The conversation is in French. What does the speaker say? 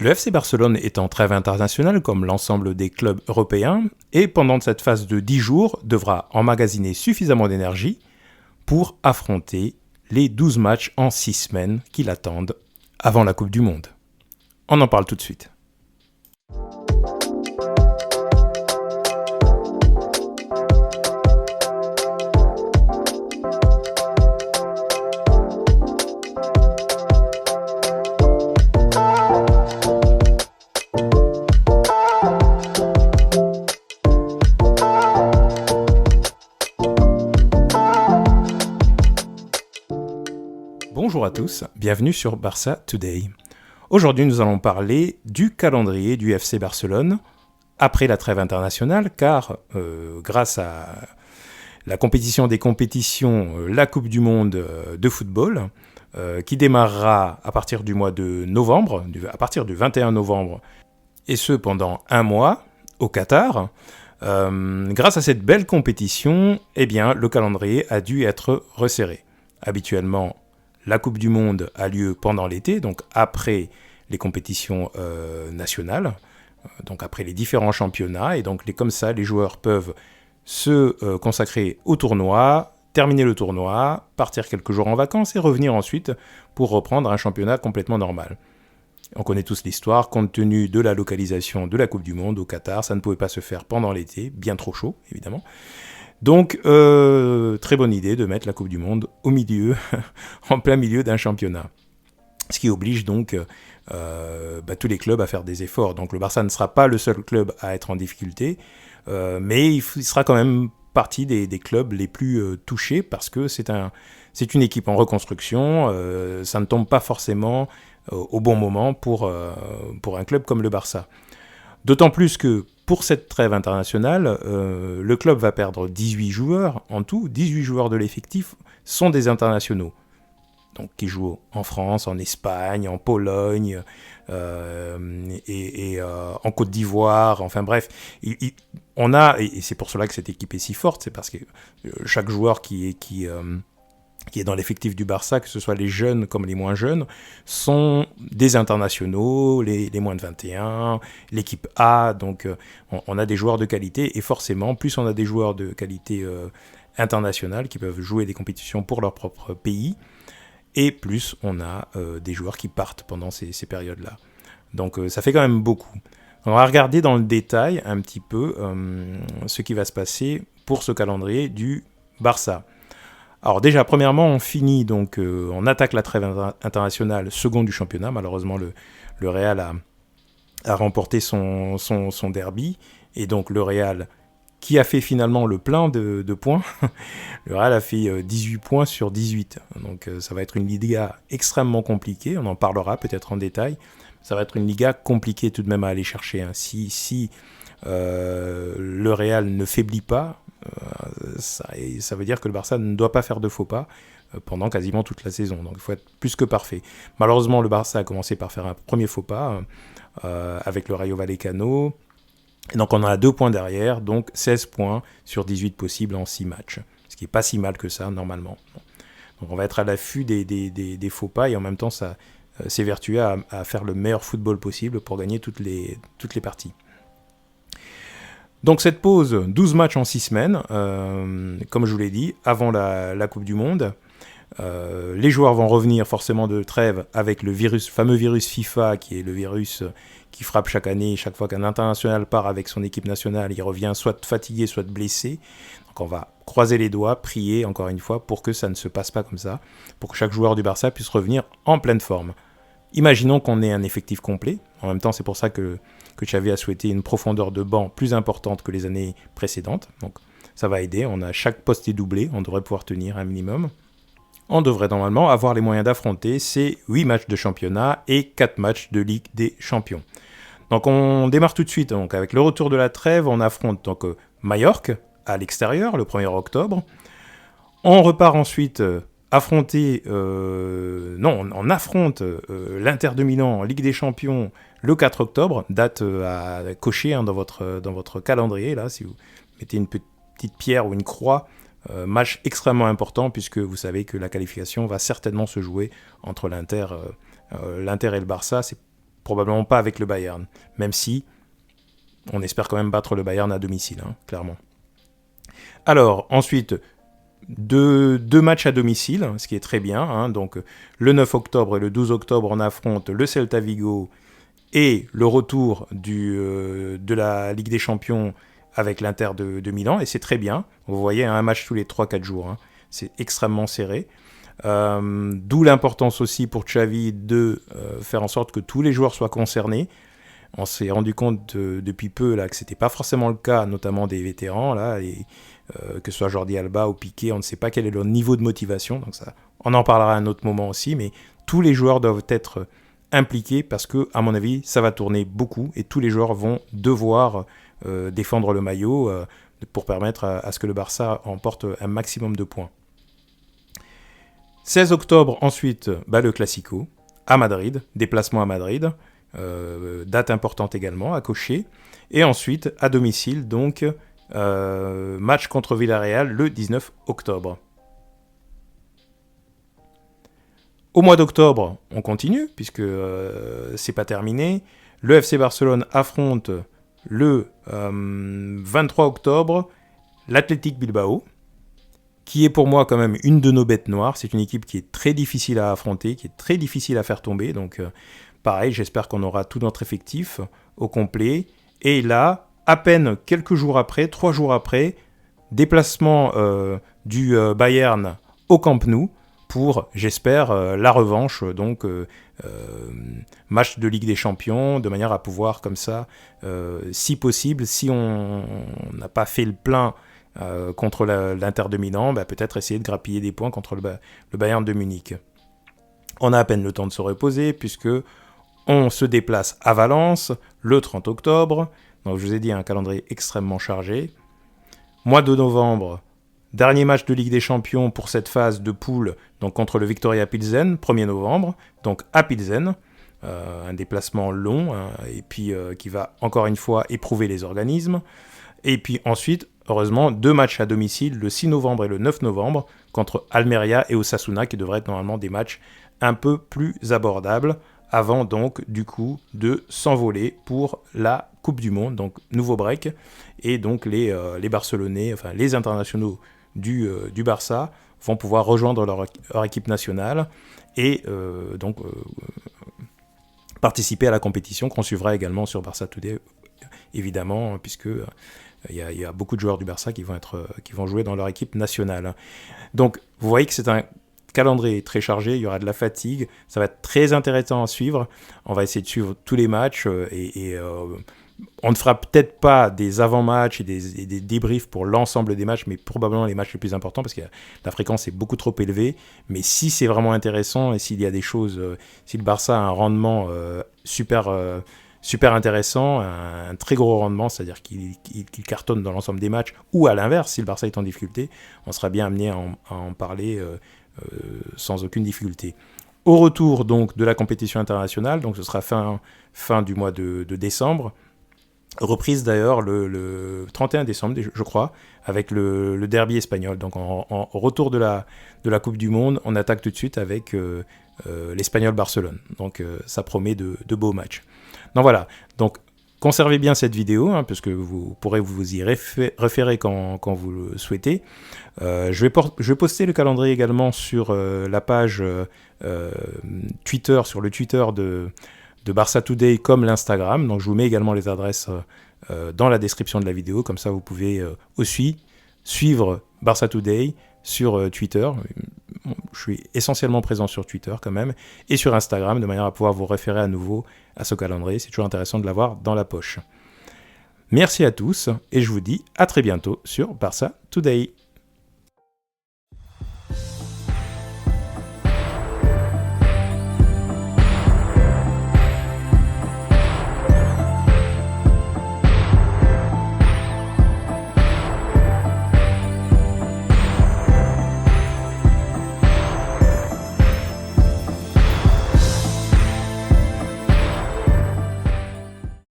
Le FC Barcelone est en trêve internationale comme l'ensemble des clubs européens et pendant cette phase de 10 jours devra emmagasiner suffisamment d'énergie pour affronter les 12 matchs en 6 semaines qui l'attendent avant la Coupe du Monde. On en parle tout de suite. Bonjour à tous, bienvenue sur Barça Today. Aujourd'hui, nous allons parler du calendrier du FC Barcelone après la trêve internationale, car grâce à la compétition des compétitions, la Coupe du Monde de football, qui démarrera à partir du mois de novembre, à partir du 21 novembre, et ce pendant un mois au Qatar. Grâce à cette belle compétition, eh bien, le calendrier a dû être resserré. Habituellement, la Coupe du Monde a lieu pendant l'été, donc après les compétitions nationales, donc après les différents championnats, et donc comme ça, les joueurs peuvent se consacrer au tournoi, terminer le tournoi, partir quelques jours en vacances et revenir ensuite pour reprendre un championnat complètement normal. On connaît tous l'histoire, compte tenu de la localisation de la Coupe du Monde au Qatar, ça ne pouvait pas se faire pendant l'été, bien trop chaud évidemment. Donc, très bonne idée de mettre la Coupe du Monde au milieu, en plein milieu d'un championnat. Ce qui oblige donc tous les clubs à faire des efforts. Donc le Barça ne sera pas le seul club à être en difficulté, mais il sera quand même partie des clubs les plus touchés parce que c'est une équipe en reconstruction, ça ne tombe pas forcément au bon moment pour un club comme le Barça. D'autant plus que pour cette trêve internationale, le club va perdre 18 joueurs en tout. 18 joueurs de l'effectif sont des internationaux. Donc, qui jouent en France, en Espagne, en Pologne, et en Côte d'Ivoire. Enfin bref, on a, et c'est pour cela que cette équipe est si forte, c'est parce que chaque joueur qui est dans l'effectif du Barça, que ce soit les jeunes comme les moins jeunes, sont des internationaux, les moins de 21, l'équipe A, donc on a des joueurs de qualité, et forcément, plus on a des joueurs de qualité internationale qui peuvent jouer des compétitions pour leur propre pays, et plus on a des joueurs qui partent pendant ces périodes-là. Donc ça fait quand même beaucoup. On va regarder dans le détail un petit peu ce qui va se passer pour ce calendrier du Barça. Alors déjà, premièrement, on finit donc, on attaque la trêve internationale, second du championnat. Malheureusement, le Real a remporté son derby, et donc le Real, qui a fait finalement le plein de points, le Real a fait 18 points sur 18. Donc ça va être une Liga extrêmement compliquée, on en parlera peut-être en détail. Ça va être une Liga compliquée tout de même à aller chercher. Hein. Si le Real ne faiblit pas, ça veut dire que le Barça ne doit pas faire de faux pas pendant quasiment toute la saison. Donc il faut être plus que parfait. Malheureusement, le Barça a commencé par faire un premier faux pas avec le Rayo Vallecano. Et donc on a 2 points derrière, donc 16 points sur 18 possibles en 6 matchs. Ce qui n'est pas si mal que ça normalement. Donc on va être à l'affût des faux pas, et en même temps ça s'évertuer à faire le meilleur football possible pour gagner toutes les parties. Donc cette pause, 12 matchs en 6 semaines, comme je vous l'ai dit, avant la Coupe du Monde. Les joueurs vont revenir forcément de trêve avec le fameux virus FIFA, qui est le virus qui frappe chaque année. Chaque fois qu'un international part avec son équipe nationale, il revient soit fatigué, soit blessé. Donc on va croiser les doigts, prier encore une fois pour que ça ne se passe pas comme ça, pour que chaque joueur du Barça puisse revenir en pleine forme. Imaginons qu'on ait un effectif complet. En même temps, c'est pour ça que Xavi a souhaité une profondeur de banc plus importante que les années précédentes. Donc ça va aider, on a chaque poste est doublé, on devrait pouvoir tenir un minimum. On devrait normalement avoir les moyens d'affronter ces 8 matchs de championnat et 4 matchs de Ligue des Champions. Donc on démarre tout de suite. Donc avec le retour de la trêve, on affronte donc Majorque à l'extérieur le 1er octobre. On repart ensuite affronter... on affronte l'Inter de Milan en Ligue des Champions le 4 octobre, date à cocher dans votre calendrier, là, si vous mettez une petite pierre ou une croix, match extrêmement important, puisque vous savez que la qualification va certainement se jouer entre l'Inter et le Barça. C'est probablement pas avec le Bayern, même si on espère quand même battre le Bayern à domicile, clairement. Alors, ensuite, deux matchs à domicile, ce qui est très bien. Donc, le 9 octobre et le 12 octobre, on affronte le Celta Vigo et le retour de la Ligue des Champions avec l'Inter de Milan, et c'est très bien. Vous voyez, un match tous les 3-4 jours. C'est extrêmement serré. D'où l'importance aussi pour Xavi de faire en sorte que tous les joueurs soient concernés. On s'est rendu compte depuis peu là, que ce n'était pas forcément le cas, notamment des vétérans, là, que ce soit Jordi Alba ou Piqué, on ne sait pas quel est leur niveau de motivation, donc ça, on en parlera à un autre moment aussi, mais tous les joueurs doivent être impliqués parce que, à mon avis, ça va tourner beaucoup et tous les joueurs vont devoir défendre le maillot pour permettre à ce que le Barça remporte un maximum de points. 16 octobre, ensuite, le Classico, à Madrid, déplacement à Madrid, date importante également, à cocher. Et ensuite, à domicile, donc, match contre Villarreal le 19 octobre. Au mois d'octobre, on continue, puisque c'est pas terminé. Le FC Barcelone affronte le 23 octobre l'Athletic Bilbao, qui est pour moi quand même une de nos bêtes noires. C'est une équipe qui est très difficile à affronter, qui est très difficile à faire tomber. Donc pareil, j'espère qu'on aura tout notre effectif au complet. Et là, à peine quelques jours après, 3 jours après, déplacement du Bayern au Camp Nou pour, j'espère, la revanche. Donc match de Ligue des Champions, de manière à pouvoir comme ça, si possible, si on n'a pas fait le plein contre l'Inter de Milan, peut-être essayer de grappiller des points contre le Bayern de Munich. On a à peine le temps de se reposer puisque on se déplace à Valence le 30 octobre. Donc je vous ai dit un calendrier extrêmement chargé. Mois de novembre, dernier match de Ligue des Champions pour cette phase de poule, donc contre le Viktoria Pilsen, 1er novembre, donc à Pilsen. Un déplacement long et puis qui va encore une fois éprouver les organismes. Et puis ensuite, heureusement, 2 matchs à domicile, le 6 novembre et le 9 novembre, contre Almeria et Osasuna, qui devraient être normalement des matchs un peu plus abordables, avant donc, du coup, de s'envoler pour la Coupe du Monde, donc nouveau break. Et donc les Barcelonais, enfin les internationaux du Barça, vont pouvoir rejoindre leur équipe nationale et donc participer à la compétition qu'on suivra également sur Barça Today, évidemment, puisque il y a beaucoup de joueurs du Barça qui vont jouer dans leur équipe nationale. Donc, vous voyez que c'est un calendrier très chargé, il y aura de la fatigue, ça va être très intéressant à suivre. On va essayer de suivre tous les matchs et on ne fera peut-être pas des avant-matchs et des débriefs pour l'ensemble des matchs, mais probablement les matchs les plus importants parce que la fréquence est beaucoup trop élevée. Mais si c'est vraiment intéressant et s'il y a des choses, si le Barça a un rendement super intéressant, un très gros rendement, c'est-à-dire qu'il cartonne dans l'ensemble des matchs, ou à l'inverse, si le Barça est en difficulté, on sera bien amené à en parler sans aucune difficulté. Au retour donc de la compétition internationale, donc ce sera fin du mois de décembre, reprise d'ailleurs le 31 décembre, je crois, avec le derby espagnol. Donc en retour de la Coupe du Monde, on attaque tout de suite avec l'Espagnol Barcelone. Donc ça promet de beaux matchs. Donc voilà, donc conservez bien cette vidéo, parce que vous pourrez vous y référer quand vous le souhaitez. Je vais poster le calendrier également sur la page Twitter, sur le Twitter de Barça Today comme l'Instagram. Donc je vous mets également les adresses dans la description de la vidéo, comme ça vous pouvez aussi suivre Barça Today sur Twitter. Je suis essentiellement présent sur Twitter quand même, et sur Instagram, de manière à pouvoir vous référer à nouveau à ce calendrier. C'est toujours intéressant de l'avoir dans la poche. Merci à tous, et je vous dis à très bientôt sur Barça Today.